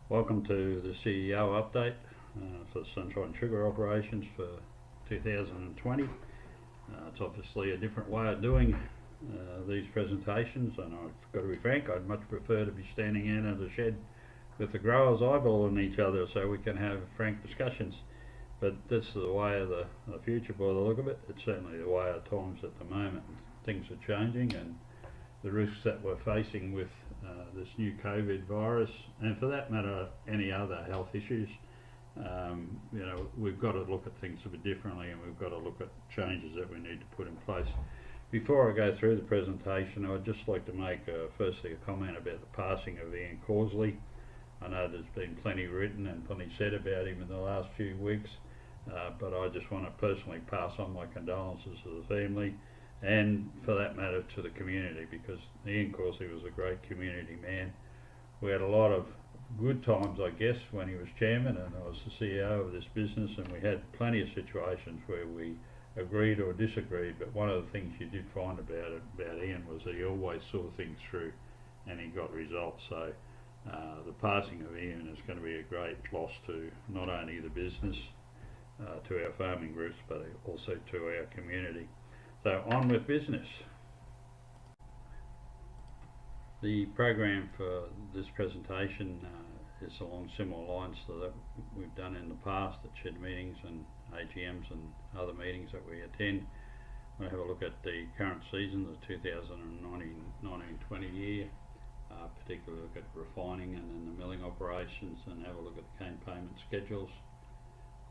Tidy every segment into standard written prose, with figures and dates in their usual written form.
Welcome to the CEO update for Sunshine Sugar operations for 2020. It's obviously a different way of doing these presentations, and I've got to be frank, I'd much prefer to be standing out in the shed with the growers eyeballing each other so we can have frank discussions. But that's the way of the future by the look of it. It's certainly the way of times at the moment. Things are changing, and the risks that we're facing with this new COVID virus, and for that matter any other health issues, we've got to look at things a bit differently, and we've got to look at changes that we need to put in place. Before I go through the presentation, I'd just like to make firstly a comment about the passing of Ian Causley. I know there's been plenty written and plenty said about him in the last few weeks, but I just want to personally pass on my condolences to the family, and for that matter to the community, because Ian Causley was a great community man. We had a lot of good times, I guess, when he was chairman and I was the CEO of this business, and we had plenty of situations where we agreed or disagreed, but one of the things you did find about Ian was that he always saw things through and he got results. So the passing of Ian is going to be a great loss to not only the business, to our farming groups, but also to our community. So on with business. The program for this presentation is along similar lines to that we've done in the past at shed meetings and AGMs and other meetings that we attend. We'll have a look at the current season, the 2019-20 year, particularly look at refining and then the milling operations, and have a look at the cane payment schedules.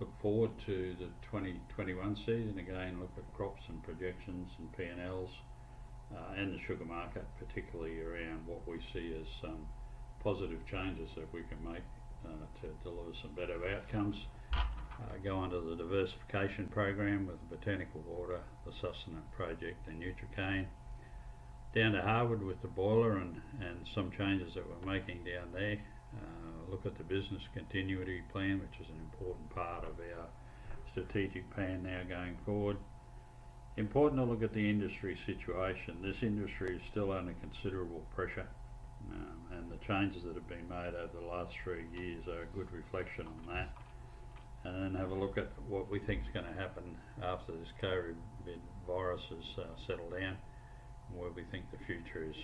Look forward to the 2021 season, again look at crops and projections and P&Ls, and the sugar market, particularly around what we see as some positive changes that we can make to deliver some better outcomes. Go on to the diversification program with the botanical water, the sustenance project and Nutricane. Down to Harwood with the boiler and some changes that we're making down there. Look at the business continuity plan, which is an important part of our strategic plan now going forward. Important to look at the industry situation. This industry is still under considerable pressure, and the changes that have been made over the last 3 years are a good reflection on that. And then have a look at what we think is going to happen after this COVID virus has settled down, and where we think the future is.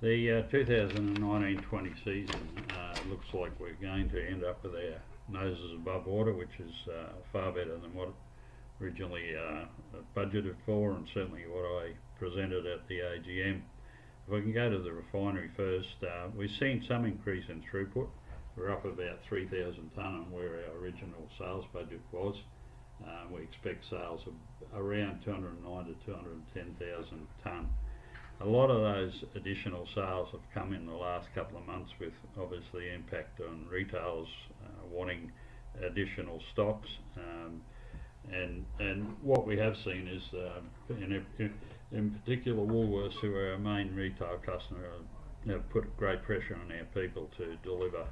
The 2019-20 season looks like we're going to end up with our noses above water, which is far better than what originally budgeted for, and certainly what I presented at the AGM. If we can go to the refinery first, we've seen some increase in throughput. We're up about 3,000 tonne on where our original sales budget was. We expect sales of around 209 to 210,000 tonne. A lot of those additional sales have come in the last couple of months, with obviously impact on retailers wanting additional stocks, and what we have seen is in particular Woolworths, who are our main retail customer, have put great pressure on our people to deliver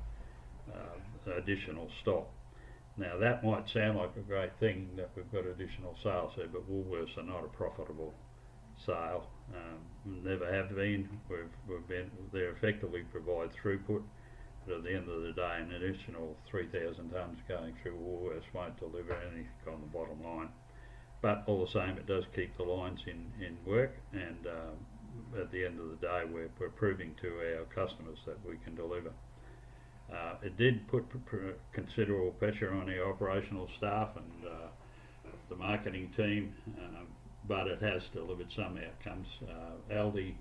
additional stock. Now that might sound like a great thing that we've got additional sales there, but Woolworths are not a profitable sale, never have been. They effectively provide throughput, but at the end of the day an additional 3,000 tonnes going through Woolworths won't deliver anything on the bottom line. But all the same, it does keep the lines in work, and at the end of the day we're proving to our customers that we can deliver. It did put considerable pressure on our operational staff and the marketing team, but it has delivered some outcomes. Aldi,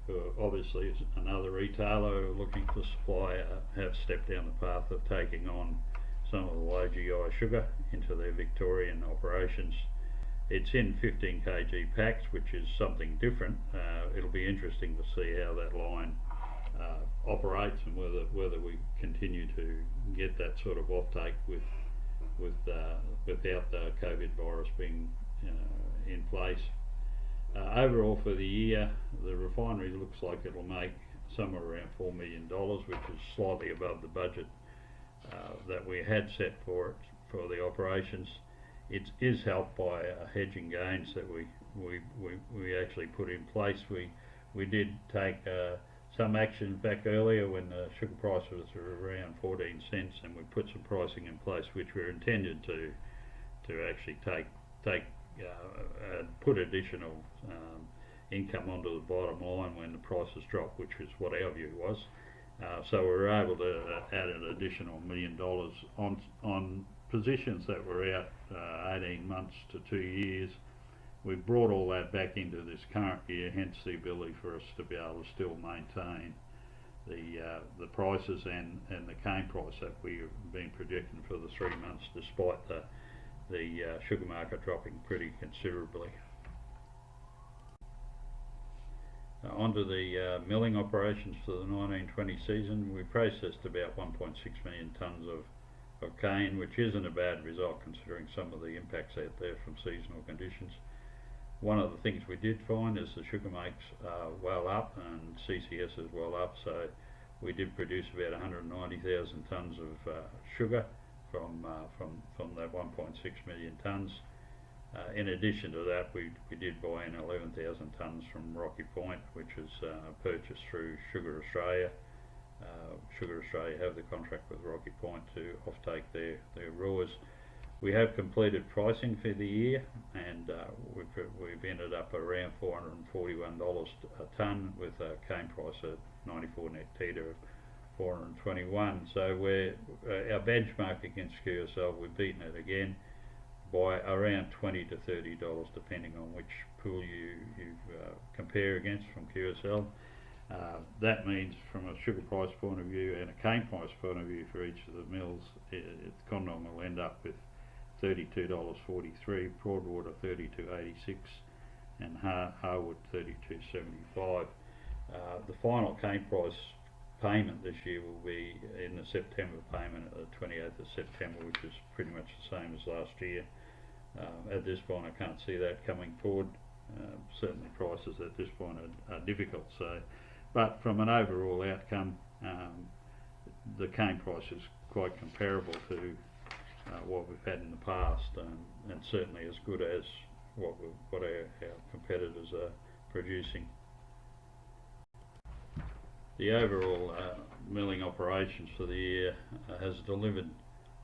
who obviously is another retailer looking for supply, have stepped down the path of taking on some of the low GI sugar into their Victorian operations. It's in 15 kg packs, which is something different. It'll be interesting to see how that line operates, and whether we continue to get that sort of offtake without the COVID virus being in place. Overall for the year, the refinery looks like it'll make somewhere around $4 million, which is slightly above the budget that we had set for it for the operations. It is helped by hedging gains that we actually put in place. We did take some action back earlier when the sugar price was around 14 cents, and we put some pricing in place which were intended to actually put additional income onto the bottom line when the prices dropped, which is what our view was. So we were able to add an additional $1 million on positions that were out 18 months to 2 years. We brought all that back into this current year, hence the ability for us to be able to still maintain the prices and the cane price that we've been projecting for the 3 months, despite the sugar market dropping pretty considerably. Onto the milling operations for the 1920 season. We processed about 1.6 million tonnes of cane, which isn't a bad result considering some of the impacts out there from seasonal conditions. One of the things we did find is the sugar makes well up and CCS is well up, so we did produce about 190,000 tonnes of sugar from that 1.6 million tonnes. In addition to that, we did buy in 11,000 tonnes from Rocky Point, which was purchased through Sugar Australia. Sugar Australia have the contract with Rocky Point to offtake their raws. We have completed pricing for the year, and we've ended up around $441 a tonne with a cane price at 94 net tetre of 421. So we're our benchmark against QSL, we've beaten it again by around $20 to $30, depending on which pool you compare against from QSL. That means from a sugar price point of view and a cane price point of view for each of the mills, Condom will end up with $32.43, Broadwater $32.86, and Harwood $32.75. The final cane price payment this year will be in the September payment at the 28th of September, which is pretty much the same as last year. At this point I can't see that coming forward. Certainly prices at this point are difficult, so, but from an overall outcome, the cane price is quite comparable to what we've had in the past, and certainly as good as what our competitors are producing. The overall milling operations for the year has delivered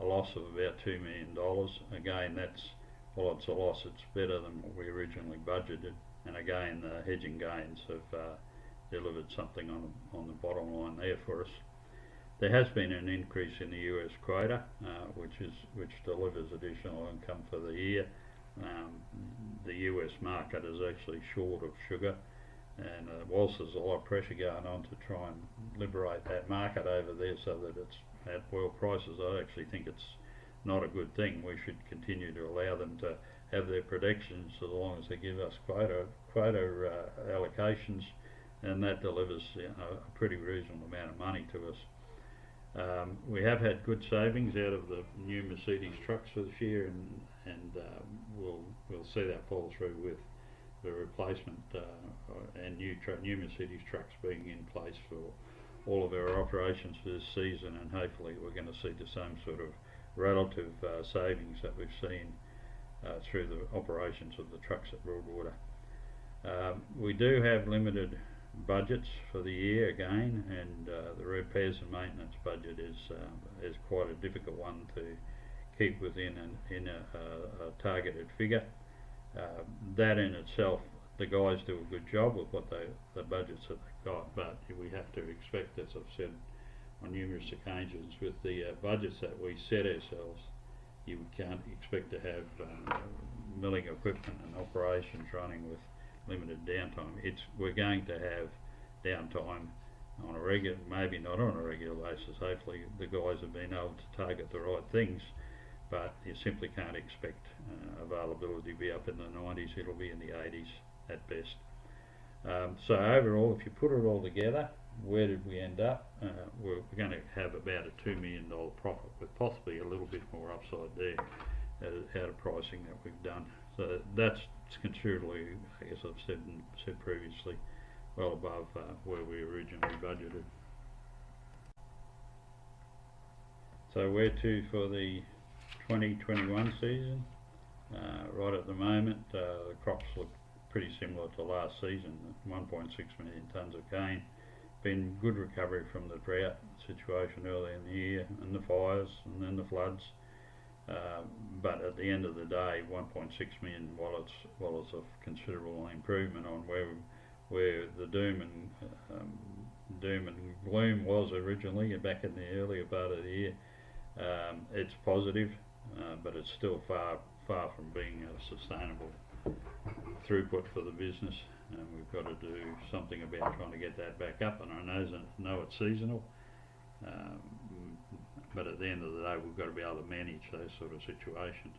a loss of about $2 million. Again, while it's a loss, it's better than what we originally budgeted, and again the hedging gains have delivered something on the bottom line there for us. There has been an increase in the US quota, which delivers additional income for the year. The US market is actually short of sugar, and whilst there's a lot of pressure going on to try and liberate that market over there so that it's at world prices, I actually think it's not a good thing. We should continue to allow them to have their predictions so long as they give us quota allocations, and that delivers a pretty reasonable amount of money to us. We have had good savings out of the new Mercedes trucks for this year, and we'll see that fall through with the replacement and new Mercedes trucks being in place for all of our operations for this season, and hopefully we're going to see the same sort of relative savings that we've seen through the operations of the trucks at Broadwater. We do have limited budgets for the year again, and the repairs and maintenance budget is quite a difficult one to keep within a targeted figure. That in itself, the guys do a good job with what the budgets that they've got, but we have to expect, as I've said on numerous occasions, with the budgets that we set ourselves, you can't expect to have milling equipment and operations running with limited downtime. We're going to have downtime on a regular, maybe not on a regular basis. Hopefully the guys have been able to target the right things, but you simply can't expect availability to be up in the 90s. It'll be in the 80s at best. So overall, if you put it all together, where did we end up? We're going to have about a $2 million profit, with possibly a little bit more upside there out of pricing that we've done. So that's considerably, as I've said previously, well above where we originally budgeted. So where to for the 2021 season? Right at the moment, the crops look pretty similar to last season, 1.6 million tonnes of cane, been good recovery from the drought situation earlier in the year and the fires and then the floods. But at the end of the day, 1.6 million, while it's a considerable improvement on where the doom and gloom was originally back in the earlier part of the year, it's positive, but it's still far from being a sustainable throughput for the business, and we've got to do something about trying to get that back up. And I know it's seasonal, but at the end of the day, we've got to be able to manage those sort of situations.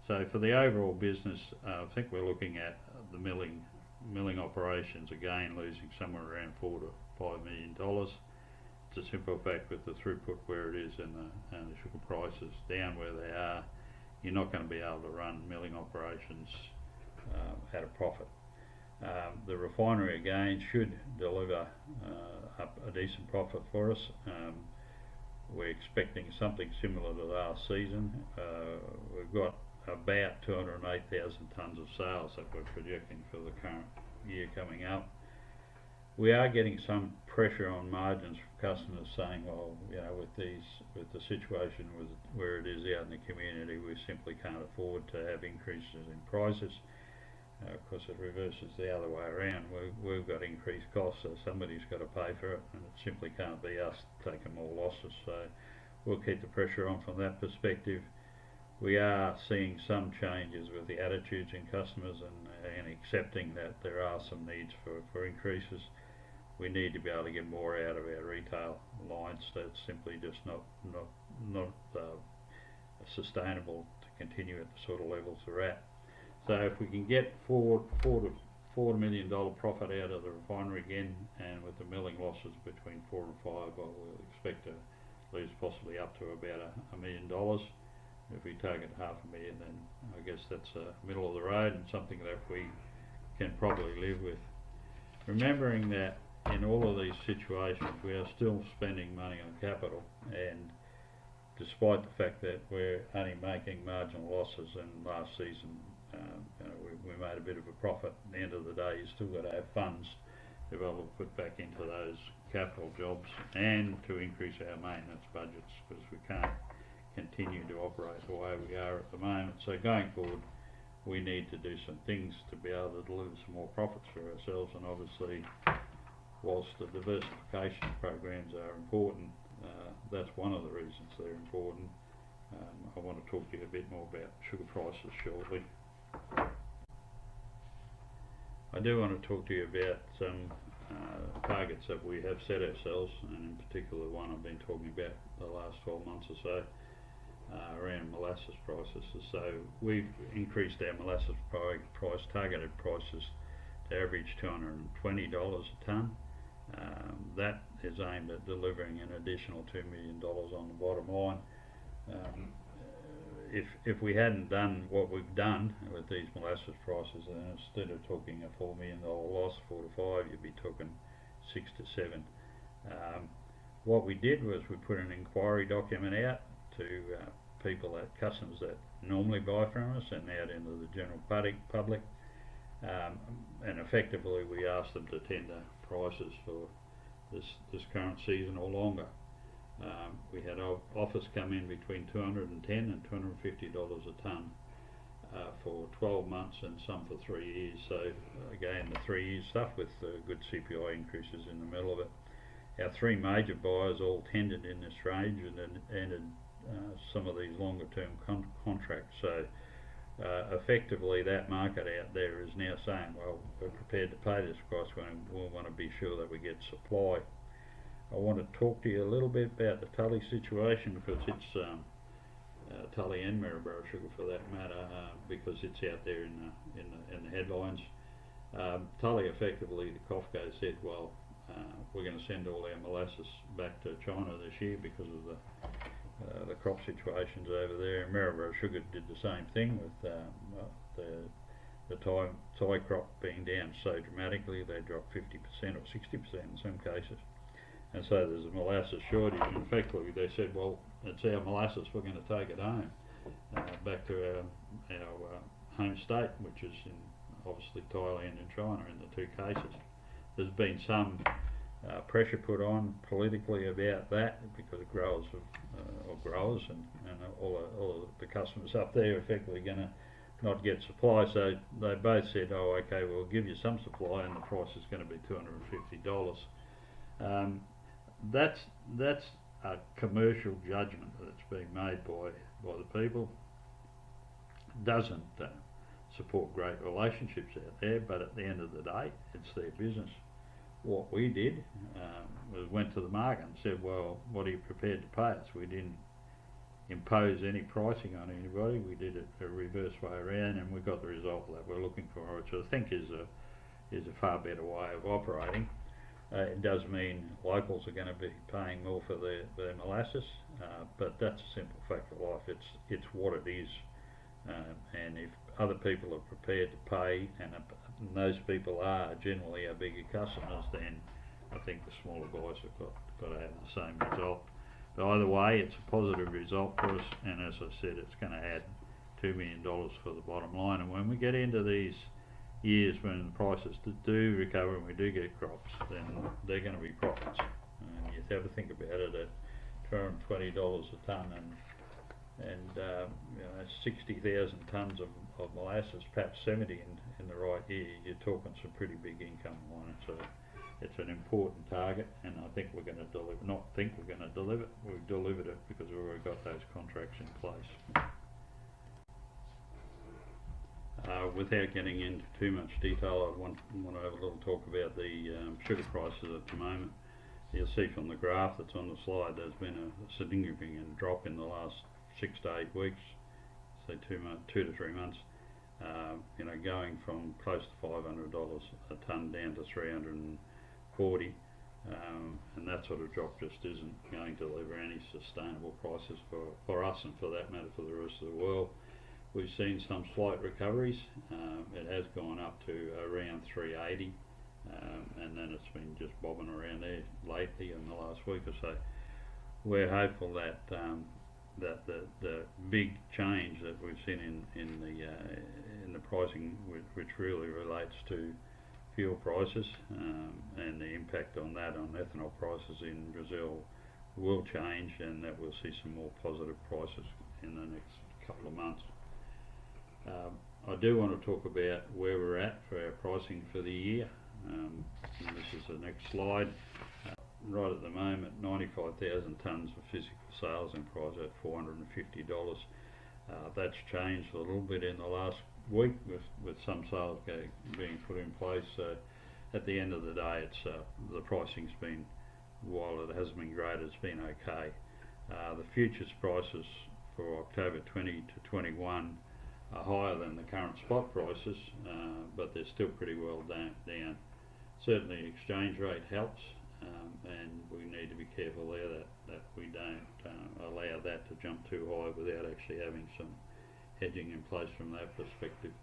So for the overall business, I think we're looking at the milling operations again losing somewhere around $4 to $5 million. It's a simple fact with the throughput where it is and the sugar prices down where they are, you're not going to be able to run milling operations at a profit. The refinery again should deliver a decent profit for us. We're expecting something similar to last season. We've got about 208,000 tonnes of sales that we're projecting for the current year coming up. We are getting some pressure on margins from customers saying, well, you know, with the situation where it is out in the community, we simply can't afford to have increases in prices. Of course, it reverses the other way around. We've got increased costs, so somebody's got to pay for it, and it simply can't be us taking more losses. So we'll keep the pressure on from that perspective. We are seeing some changes with the attitudes in customers and accepting that there are some needs for increases. We need to be able to get more out of our retail lines. That's simply just not sustainable to continue at the sort of levels we're at. So if we can get $4 million profit out of the refinery again, and with the milling losses between 4 and 5, well, we'll expect to lose possibly up to about $1 million. If we target $500,000, then I guess that's middle of the road and something that we can probably live with. Remembering that in all of these situations we are still spending money on capital, and despite the fact that we're only making marginal losses, and last season we made a bit of a profit, at the end of the day you still got to have funds to be able to put back into those capital jobs and to increase our maintenance budgets, because we can't continue to operate the way we are at the moment. So going forward, we need to do some things to be able to deliver some more profits for ourselves, and obviously whilst the diversification programs are important, that's one of the reasons they're important. I want to talk to you a bit more about sugar prices shortly. I do want to talk to you about some targets that we have set ourselves, and in particular one I've been talking about the last 12 months or so, around molasses prices. So we've increased our molasses price, targeted prices, to average $220 a tonne. That is aimed at delivering an additional $2 million on the bottom line. If we hadn't done what we've done with these molasses prices, then instead of talking a $4 million loss, 4 to 5, you'd be talking 6 to 7. What we did was we put an inquiry document out to people, customers that normally buy from us, and out into the general public, and effectively we asked them to tender prices for this current season or longer. We had offers come in between $210 and $250 a tonne for 12 months and some for 3 years. So again, the 3 year stuff with good CPI increases in the middle of it. Our three major buyers all tendered in this range and entered some of these longer term contracts. So effectively that market out there is now saying, well, we're prepared to pay this price when we want to be sure that we get supply. I want to talk to you a little bit about the Tully situation, because it's Tully and Maryborough sugar for that matter, because it's out there in the headlines. Tully, effectively, the COFCO said, well, we're going to send all our molasses back to China this year because of the crop situations over there. And Maryborough Sugar did the same thing with the Thai crop being down so dramatically. They dropped 50% or 60% in some cases. And so there's a molasses shortage, and effectively they said, well, it's our molasses, we're going to take it home, back to our home state, which is in obviously Thailand and China in the two cases. There's been some pressure put on politically about that, because growers and all the customers up there are effectively going to not get supply. So they both said, oh, okay, we'll give you some supply and the price is going to be $250. That's a commercial judgment that's being made by the people. Doesn't support great relationships out there, but at the end of the day, it's their business. What we did was went to the market and said, well, what are you prepared to pay us? We didn't impose any pricing on anybody. We did it a reverse way around, and we got the result that we're looking for, which I think is a far better way of operating. It does mean locals are going to be paying more for their molasses, but that's a simple fact of life. It's what it is, and if other people are prepared to pay, and those people are generally our bigger customers, then I think the smaller guys have got to have the same result. But either way, it's a positive result for us, and as I said, it's going to add $2 million for the bottom line. And when we get into these years when the prices do recover and we do get crops, then they're going to be profits. And you have to think about it at $220 a tonne, and 60,000 tonnes of molasses, perhaps 70 in the right year, you're talking some pretty big income on it. So it's an important target, and I think we're going to deliver. Not think we're going to deliver. We've delivered it because we've already got those contracts in place. Without getting into too much detail, I want to have a little talk about the sugar prices at the moment. You'll see from the graph that's on the slide, there's been a significant drop in the last 6 to 8 weeks, say 2 to 3 months. Going from close to $500 a tonne down to $340, and that sort of drop just isn't going to deliver any sustainable prices for us, and for that matter for the rest of the world. We've seen some slight recoveries. It has gone up to around 380, and then it's been just bobbing around there lately in the last week or so. We're hopeful that the big change that we've seen in the pricing, which really relates to fuel prices and the impact on that on ethanol prices in Brazil, will change, and that we'll see some more positive prices in the next couple of months. I do want to talk about where we're at for our pricing for the year. And this is the next slide. Right at the moment, 95,000 tonnes of physical sales and price at $450. That's changed a little bit in the last week with some sales being put in place. So at the end of the day, it's the pricing's been, while it hasn't been great, it's been okay. The futures prices for October 20 to 21 are higher than the current spot prices, but they're still pretty well down. Certainly exchange rate helps, and we need to be careful there that we don't allow that to jump too high without actually having some hedging in place from that perspective.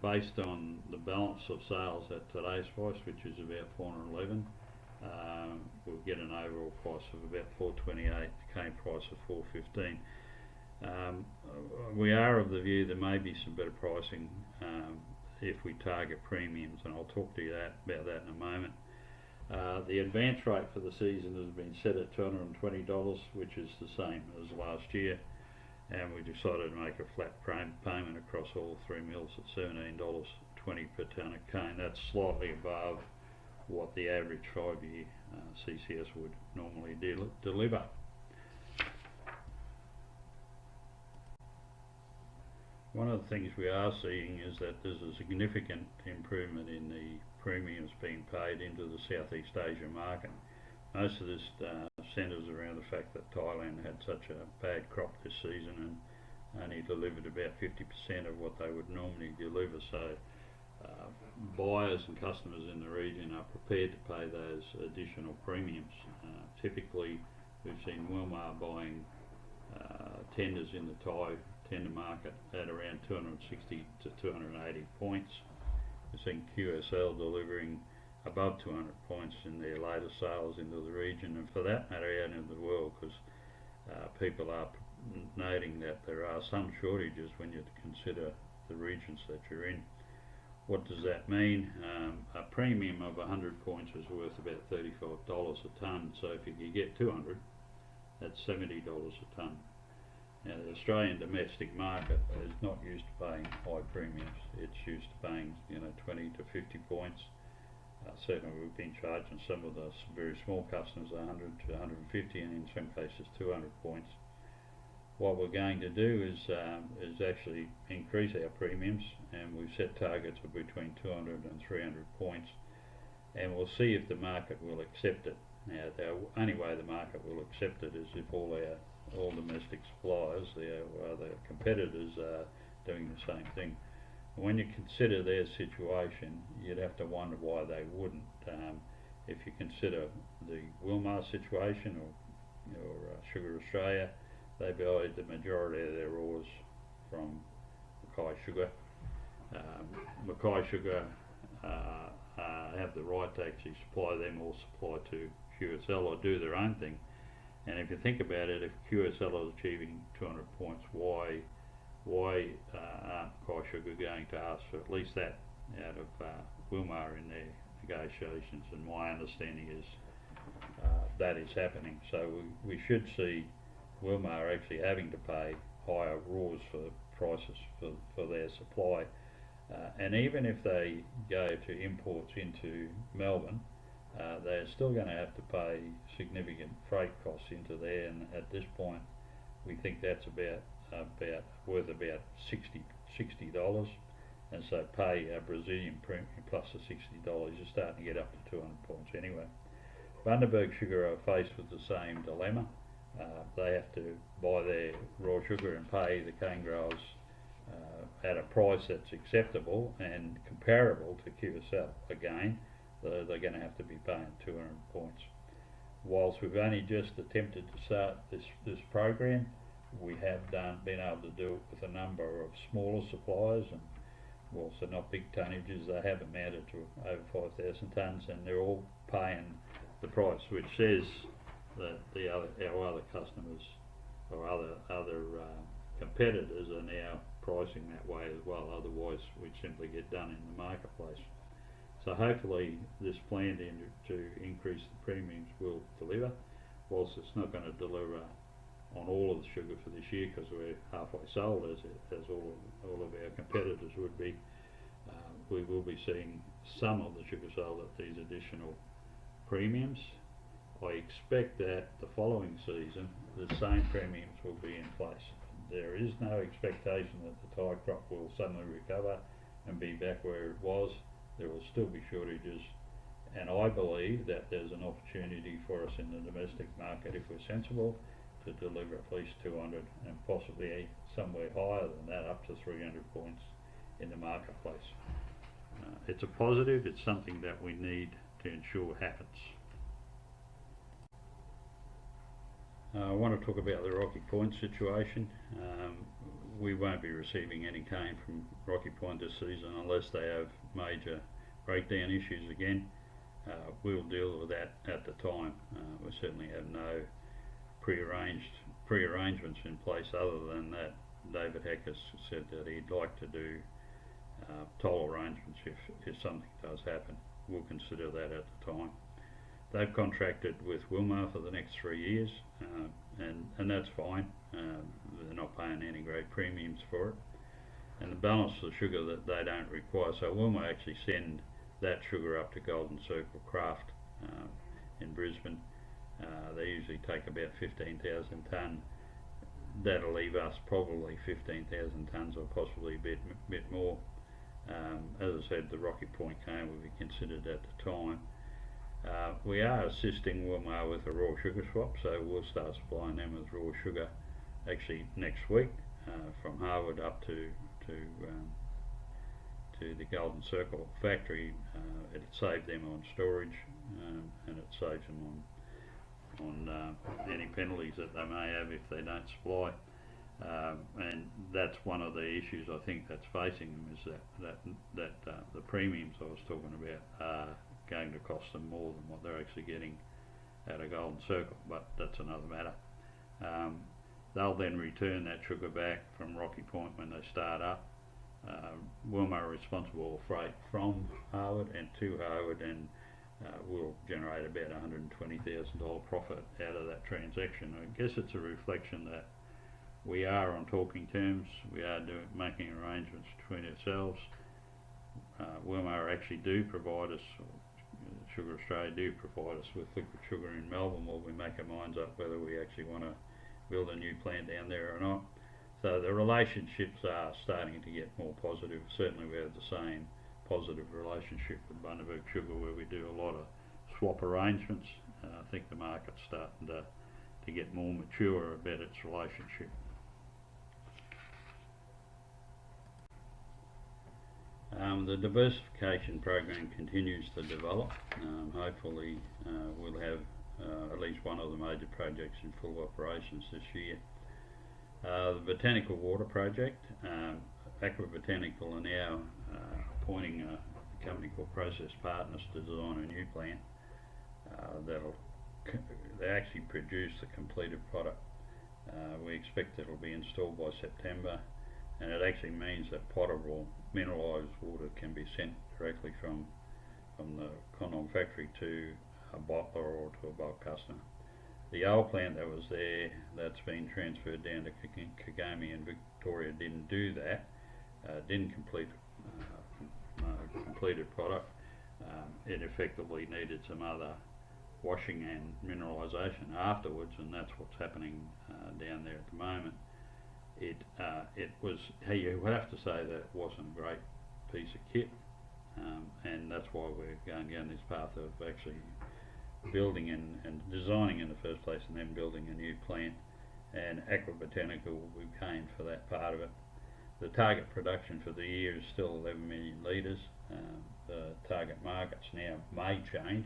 Based on the balance of sales at today's price, which is about 411, we'll get an overall price of about 428, cane price of 415. We are of the view there may be some better pricing if we target premiums, and I'll talk to you about that in a moment. The advance rate for the season has been set at $220, which is the same as last year, and we decided to make a flat payment across all 3 mills at $17.20 per tonne of cane. That's slightly above what the average 5-year CCS would normally deliver. One of the things we are seeing is that there's a significant improvement in the premiums being paid into the Southeast Asia market. Most of this centres around the fact that Thailand had such a bad crop this season and only delivered about 50% of what they would normally deliver. So buyers and customers in the region are prepared to pay those additional premiums. Typically, we've seen Wilmar buying tenders in the Thai tender market at around 260 to 280 points. We've seen QSL delivering above 200 points in their latest sales into the region, and for that matter out into the world, because people are noting that there are some shortages when you consider the regions that you're in. What does that mean? A premium of 100 points is worth about $35 a tonne, so if you could get 200, that's $70 a tonne. Now the Australian domestic market is not used to paying high premiums. It's used to paying 20 to 50 points. Certainly we've been charging some of the very small customers 100 to 150 and in some cases 200 points. What we're going to do is actually increase our premiums, and we've set targets of between 200 and 300 points, and we'll see if the market will accept it. Now the only way the market will accept it is if all domestic suppliers, our other competitors, are doing the same thing. When you consider their situation, you'd have to wonder why they wouldn't. If you consider the Wilmar situation or Sugar Australia, they buy the majority of their ores from Mackay Sugar. Mackay Sugar have the right to actually supply them or supply to QSL or do their own thing. And if you think about it, if QSL is achieving 200 points, why aren't Mackay Sugar going to ask for at least that out of Wilmar in their negotiations? And my understanding is that is happening. So we should see Wilmar actually having to pay higher raws for prices for their supply. And even if they go to imports into Melbourne, they're still going to have to pay significant freight costs into there, and at this point we think that's worth about $60, and so pay a Brazilian premium plus the $60, you're starting to get up to 200 points anyway. Bundaberg Sugar are faced with the same dilemma. They have to buy their raw sugar and pay the cane growers at a price that's acceptable and comparable to QSL. Again, they're going to have to be paying 200 points. Whilst we've only just attempted to start this program, we have been able to do it with a number of smaller suppliers, and whilst they're not big tonnages, they have amounted to over 5,000 tonnes, and they're all paying the price, which says that our other customers or other competitors are now pricing that way as well. Otherwise, we'd simply get done in the marketplace. So hopefully this plan to increase the premiums will deliver, whilst it's not going to deliver on all of the sugar for this year because we're halfway sold as all of our competitors would be. We will be seeing some of the sugar sold at these additional premiums. I expect that the following season the same premiums will be in place. There is no expectation that the Thai crop will suddenly recover and be back where it was. There will still be shortages, and I believe that there's an opportunity for us in the domestic market, if we're sensible, to deliver at least 200 and possibly somewhere higher than that, up to 300 points in the marketplace. It's a positive, it's something that we need to ensure happens. I want to talk about the Rocky Point situation. We won't be receiving any cane from Rocky Point this season unless they have major breakdown issues again. We'll deal with that at the time. We certainly have no pre-arrangements in place other than that David Heck has said that he'd like to do toll arrangements if something does happen. We'll consider that at the time. They've contracted with Wilmar for the next 3 years, and that's fine. They're not paying any great premiums for it, and the balance of the sugar that they don't require. So Wilmar actually send that sugar up to Golden Circle Craft in Brisbane. They usually take about 15,000 tonne. That'll leave us probably 15,000 tonnes or possibly a bit more. As I said, the Rocky Point cane will be considered at the time. We are assisting Wilmar with a raw sugar swap, so we'll start supplying them with raw sugar actually next week from Harwood up to the Golden Circle factory. It'll save them on storage, and it saves them on any penalties that they may have if they don't supply. And that's one of the issues I think that's facing them, is that the premiums I was talking about are going to cost them more than what they're actually getting at a Golden Circle, but that's another matter. They'll then return that sugar back from Rocky Point when they start up, Wilma are responsible for freight from Harwood and to Harwood, and will generate about $120,000 profit out of that transaction. I guess it's a reflection that we are on talking terms. We are making arrangements between ourselves. Wilmar actually do provide us, Sugar Australia do provide us with liquid sugar in Melbourne, while we make our minds up whether we actually want to build a new plant down there or not. So the relationships are starting to get more positive. Certainly we have the same positive relationship with Bundaberg Sugar, where we do a lot of swap arrangements. I think the market's starting to get more mature about its relationship. The diversification program continues to develop. Hopefully we'll have at least one of the major projects in full operations this year. The Botanical Water Project, Aqua Botanical are now appointing a company called Process Partners to design a new plant they actually produce the completed product. We expect it'll be installed by September, and it actually means that potable mineralised water can be sent directly from the Condom factory to a bottler or to a bulk customer. The old plant that was there, that's been transferred down to Kagami, and Victoria didn't do that, didn't complete completed product. It effectively needed some other washing and mineralisation afterwards, and that's what's happening down there at the moment. It was, you would have to say that it wasn't a great piece of kit, and that's why we're going down this path of actually building and designing in the first place, and then building a new plant. And Aqua Botanical will be paying for that part of it. The target production for the year is still 11 million litres. The target markets now may change.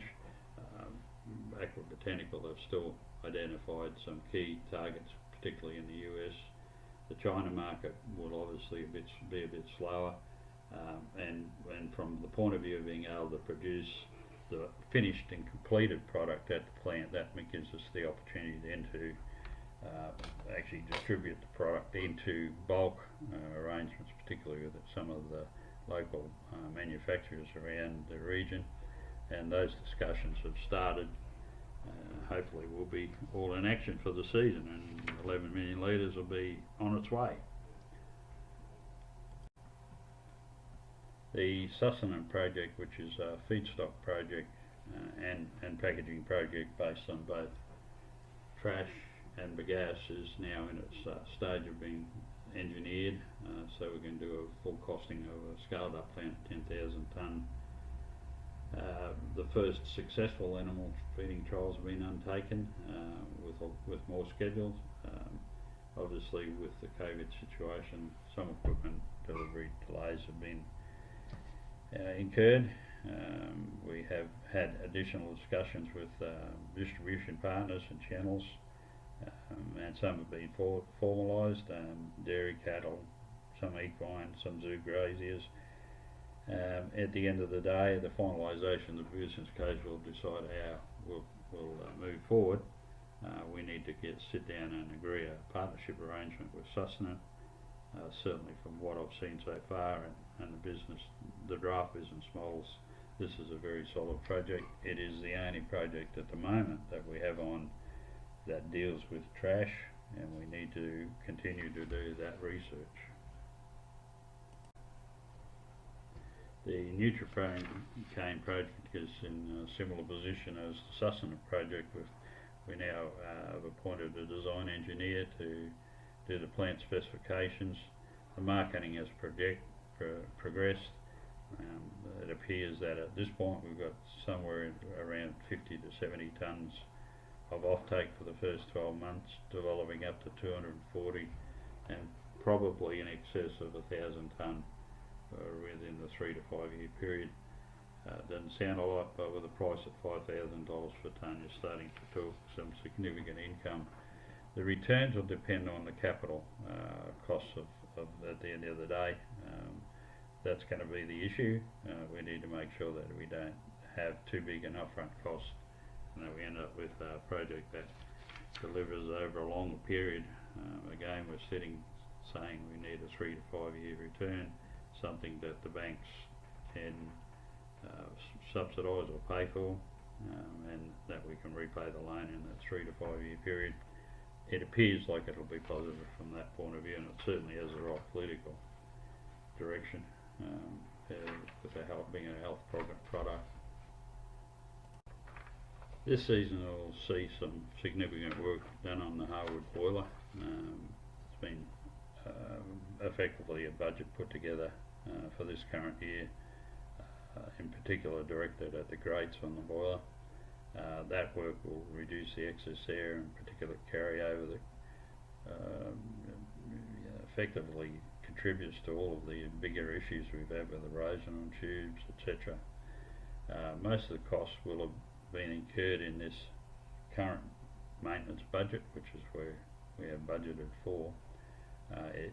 Aqua Botanical have still identified some key targets, particularly in the US. The China market will obviously be a bit slower, and from the point of view of being able to produce the finished and completed product at the plant, that gives us the opportunity then to actually distribute the product into bulk arrangements, particularly with some of the local manufacturers around the region, and those discussions have started. Hopefully we'll be all in action for the season, and 11 million litres will be on its way. The Sustenance project, which is a feedstock project and packaging project based on both trash and bagasse, is now in its stage of being engineered, so we can do a full costing of a scaled up plant, 10,000 tonne. The first successful animal feeding trials have been undertaken, with more scheduled. Obviously with the COVID situation, some equipment delivery delays have been incurred. We have had additional discussions with distribution partners and channels, and some have been formalised, dairy, cattle, some equine, some zoo graziers. At the end of the day, the finalisation of the business case will decide how we'll move forward. We need to sit down and agree a partnership arrangement with Sustenance. Certainly from what I've seen so far, and the draft business models, this is a very solid project. It is the only project at the moment that we have on that deals with trash, and we need to continue to do that research. The Nutrifane project is in a similar position as the Sustenance project. We now have appointed a design engineer to do the plant specifications. The marketing has progressed. It appears that at this point we've got somewhere around 50 to 70 tonnes of offtake for the first 12 months, developing up to 240, and probably in excess of 1,000 tonne within the 3 to 5 year period. Doesn't sound a lot, but with a price at $5,000 per tonne, you're starting to talk some significant income. The returns will depend on the capital costs of at the end of the day. That's going to be the issue. We need to make sure that we don't have too big an upfront cost, and that we end up with a project that delivers over a longer period. Again, we're saying we need a 3 to 5 year return. something that the banks can subsidise or pay for, and that we can repay the loan in that 3 to 5 year period. It appears like it'll be positive from that point of view, and it certainly has the right political direction with the health being a health product. This season will see some significant work done on the Harwood boiler. It's been effectively a budget put together for this current year, in particular directed at the grates on the boiler. That work will reduce the excess air and particulate carryover that effectively contributes to all of the bigger issues we've had with erosion on tubes, etc. Most of the costs will have been incurred in this current maintenance budget, which is where we have budgeted for,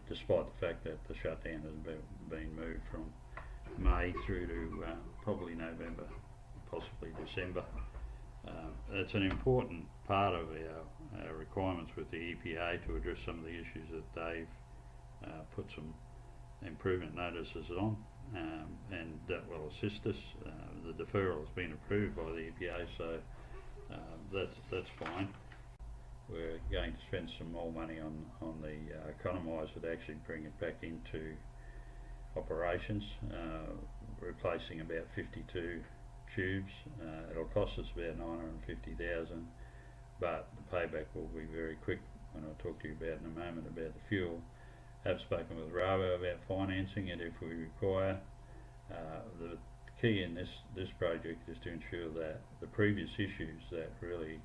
despite the fact that the shutdown has been moved from May through to probably November, possibly December. It's an important part of our requirements with the EPA to address some of the issues that they've put some improvement notices on, and that will assist us. The deferral has been approved by the EPA, so that's fine. We're going to spend some more money on the economiser to actually bring it back into operations, replacing about 52 tubes. It'll cost us about 950,000, but the payback will be very quick. When I'll talk to you about in a moment about the fuel. I've spoken with Rabo about financing it if we require. The key in this project is to ensure that the previous issues that really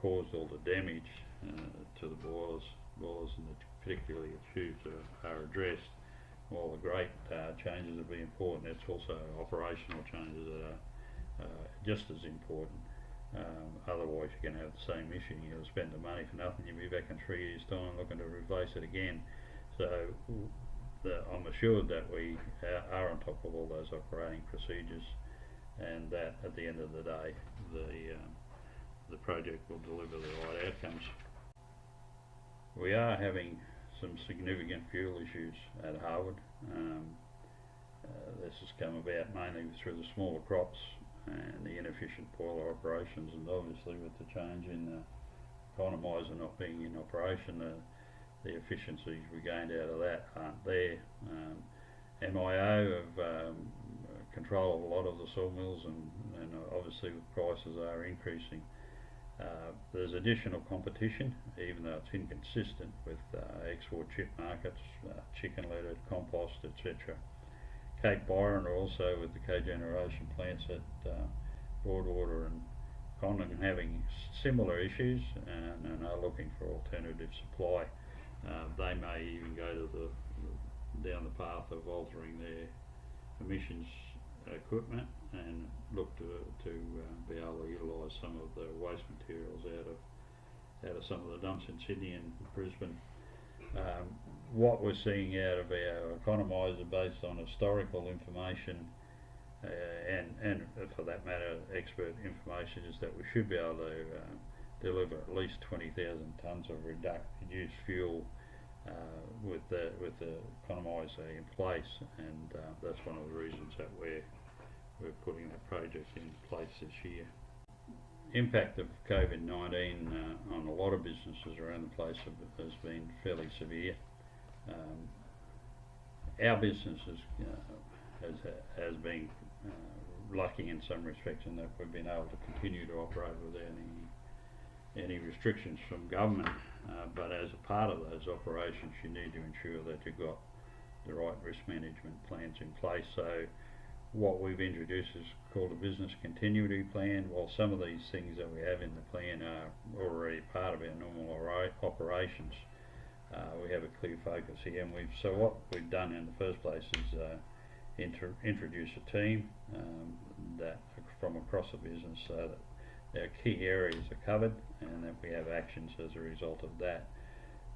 caused all the damage to the boilers and particularly the tubes are addressed. While the grate changes will be important, it's also operational changes that are just as important. Otherwise you're going to have the same issue. You'll spend the money for nothing. You'll be back in 3 years' time looking to replace it again. So I'm assured that we are on top of all those operating procedures, and that at the end of the day the project will deliver the right outcomes. We are having some significant fuel issues at Harwood. This has come about mainly through the smaller crops and the inefficient boiler operations, and obviously with the change in the economiser not being in operation, the efficiencies we gained out of that aren't there. MIO have control of a lot of the sawmills, and obviously the prices are increasing. There's additional competition, even though it's inconsistent with export chip markets, chicken litter, compost, etc. Cape Byron are also, with the cogeneration plants at Broadwater and Condon, having similar issues and are looking for alternative supply. They may even go to down the path of altering their emissions equipment and look to be able to utilise some of the waste materials out of some of the dumps in Sydney and Brisbane. What we're seeing out of our economiser, based on historical information and for that matter expert information, is that we should be able to deliver at least 20,000 tonnes of reduced fuel with the economiser in place, and that's one of the reasons that we're putting the project in place this year. Impact of COVID-19 on a lot of businesses around the place has been fairly severe. Our business has been lucky in some respects in that we've been able to continue to operate without any restrictions from government, but as a part of those operations you need to ensure that you've got the right risk management plans in place. So what we've introduced is called a business continuity plan. While some of these things that we have in the plan are already part of our normal operations, we have a clear focus here, and so what we've done in the first place is introduce a team that from across the business, so that our key areas are covered and that we have actions as a result of that.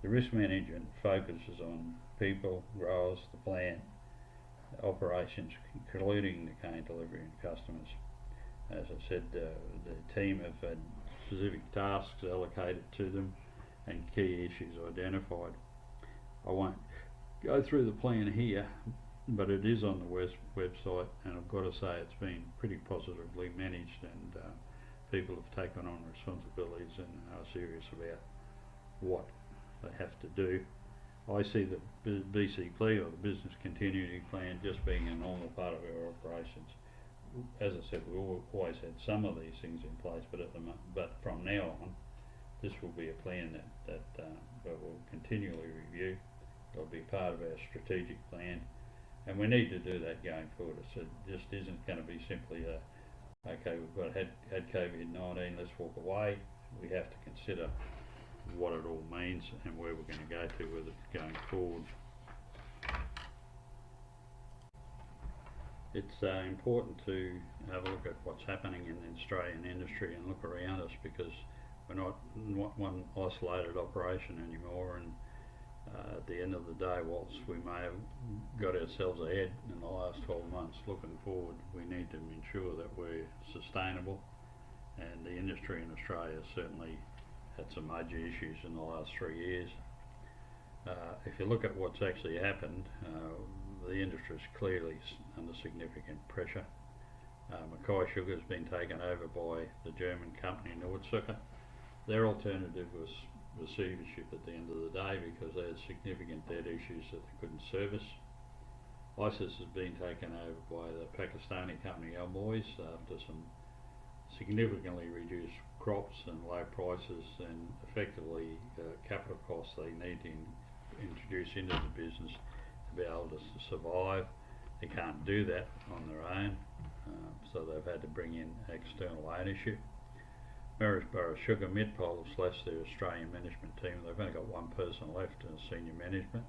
The risk management focuses on people, growers, the plant, operations, including the cane delivery and customers. As I said, the team have had specific tasks allocated to them and key issues identified. I won't go through the plan here, but it is on the website, and I've got to say it's been pretty positively managed, and people have taken on responsibilities and are serious about what they have to do. I see the BCP, or the Business Continuity Plan, just being a normal part of our operations. As I said, we always had some of these things in place, but from now on, this will be a plan that we'll continually review. It'll be part of our strategic plan, and we need to do that going forward. So it just isn't going to be simply okay, we've had COVID-19, let's walk away. We have to consider what it all means and where we're going to go to with it going forward. It's important to have a look at what's happening in the Australian industry and look around us, because we're not one isolated operation anymore, and at the end of the day, whilst we may have got ourselves ahead in the last 12 months, looking forward we need to ensure that we're sustainable, and the industry in Australia certainly had some major issues in the last 3 years. If you look at what's actually happened, the industry is clearly under significant pressure. Mackay Sugar has been taken over by the German company Nordzucker. Their alternative was receivership at the end of the day, because they had significant debt issues that they couldn't service. ISIS has been taken over by the Pakistani company Almoys after some significantly reduced crops and low prices, and effectively capital costs they need to introduce into the business to be able to survive. They can't do that on their own, so they've had to bring in external ownership. Marysborough Sugar, Midpole have slashed their Australian management team. They've only got one person left in senior management.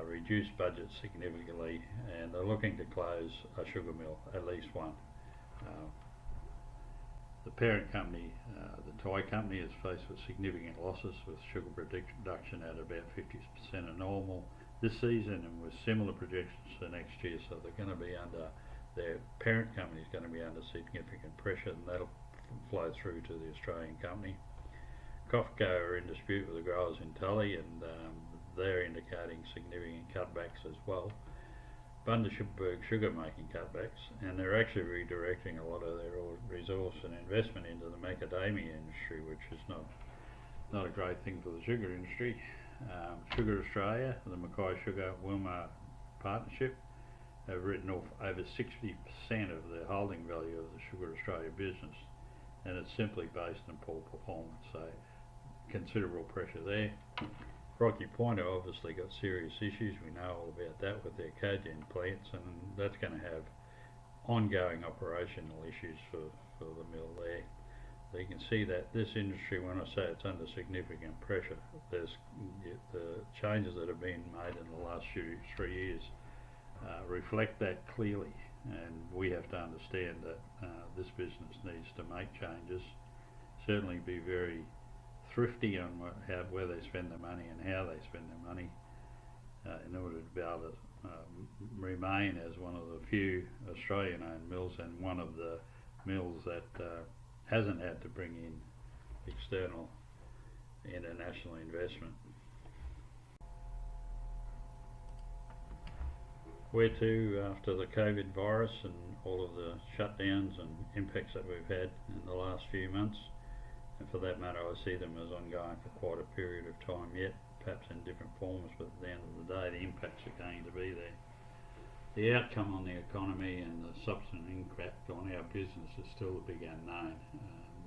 Reduced budget significantly, and they're looking to close a sugar mill, at least one. The parent company, the Thai company, is faced with significant losses, with sugar production at about 50% of normal this season, and with similar projections for next year. So they're going to be under, their parent company is going to be under significant pressure, and that'll flow through to the Australian company. COFCO are in dispute with the growers in Tully, and they're indicating significant cutbacks as well. Bundaberg Sugar making cutbacks, and they're actually redirecting a lot of their resource and investment into the macadamia industry, which is not a great thing for the sugar industry. Sugar Australia, the Mackay Sugar Wilmar partnership, have written off over 60% of the holding value of the Sugar Australia business, and it's simply based on poor performance, so considerable pressure there. Rocky Point have obviously got serious issues. We know all about that with their cogen plants, and that's going to have ongoing operational issues for the mill there. So you can see that this industry, when I say it's under significant pressure, there's the changes that have been made in the last 3 years reflect that clearly, and we have to understand that this business needs to make changes, certainly be very thrifty on where they spend their money and how they spend their money, in order to be able to remain as one of the few Australian-owned mills, and one of the mills that hasn't had to bring in external international investment. Where to after the COVID virus and all of the shutdowns and impacts that we've had in the last few months? And for that matter, I see them as ongoing for quite a period of time yet, perhaps in different forms, but at the end of the day, the impacts are going to be there. The outcome on the economy and the subsequent impact on our business is still a big unknown.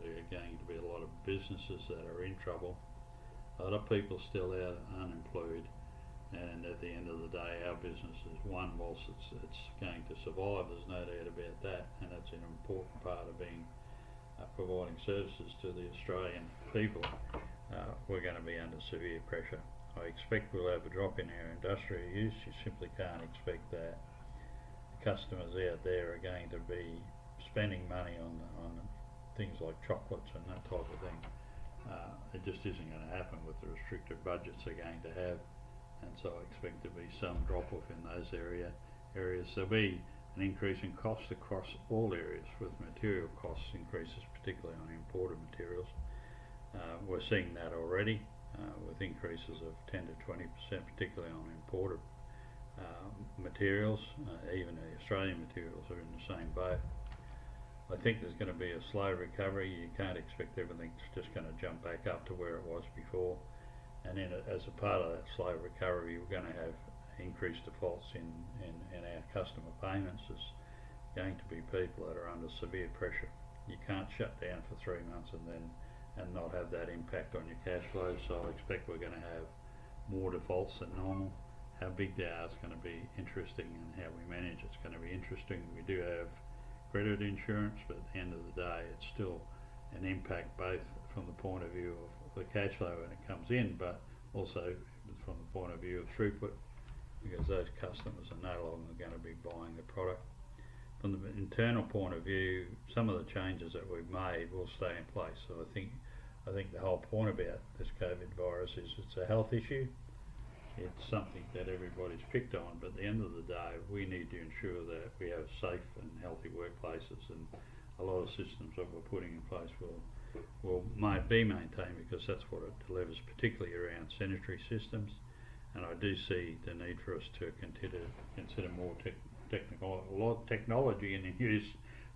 There are going to be a lot of businesses that are in trouble, a lot of people still out unemployed, and at the end of the day, our business is one. Whilst it's going to survive, there's no doubt about that, and that's an important part of being providing services to the Australian people. We're going to be under severe pressure. I expect we'll have a drop in our industrial use. You simply can't expect that. The customers out there are going to be spending money on things like chocolates and that type of thing. It just isn't going to happen with the restricted budgets they're going to have, and so I expect there to be some drop off in those areas. There'll be an increase in costs across all areas, with material costs increases, particularly on imported materials. We're seeing that already with increases of 10 to 20%, particularly on imported materials, even the Australian materials are in the same boat. I think there's going to be a slow recovery. You can't expect everything's just going to jump back up to where it was before. And then as a part of that slow recovery, we're going to have increased defaults in our customer payments. There's going to be people that are under severe pressure. You can't shut down for 3 months and not have that impact on your cash flows. So I expect we're going to have more defaults than normal. How big they are is going to be interesting, and how we manage it's going to be interesting. We do have credit insurance, but at the end of the day it's still an impact both from the point of view of the cash flow when it comes in, but also from the point of view of throughput, because those customers are no longer going to be buying the product. From the internal point of view, some of the changes that we've made will stay in place. So I think the whole point about this COVID virus is it's a health issue. It's something that everybody's picked on, but at the end of the day we need to ensure that we have safe and healthy workplaces, and a lot of systems that we're putting in place might be maintained, because that's what it delivers, particularly around sanitary systems. And I do see the need for us to consider more technology in use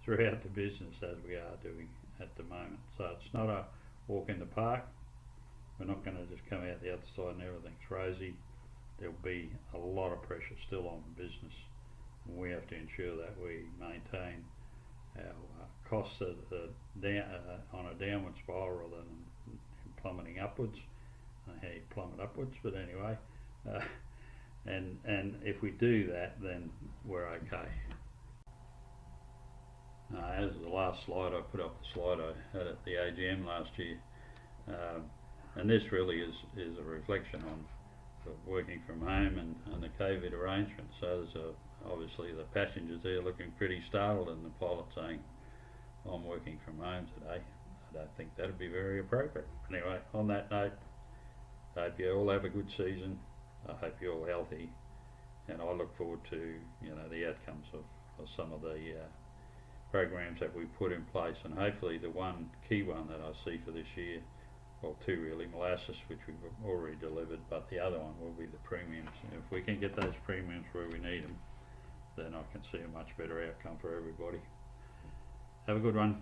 throughout the business, as we are doing at the moment. So it's not a walk in the park. We're not going to just come out the other side and everything's rosy. There'll be a lot of pressure still on the business, and we have to ensure that we maintain our costs on a downward spiral rather than plummeting upwards. I hate you plummet upwards, but anyway, and if we do that, then we're okay. As the last slide, I put up the slide I had at the AGM last year, and this really is a reflection on working from home and the COVID arrangement. So there's obviously the passengers there looking pretty startled, and the pilot saying, I'm working from home today. I don't think that'd be very appropriate. Anyway, on that note, I hope you all have a good season. I hope you're all healthy, and I look forward to the outcomes of some of the programs that we put in place, and hopefully the one key one that I see for this year, well, two really, molasses, which we've already delivered, but the other one will be the premiums. And if we can get those premiums where we need them, then I can see a much better outcome for everybody. Have a good one.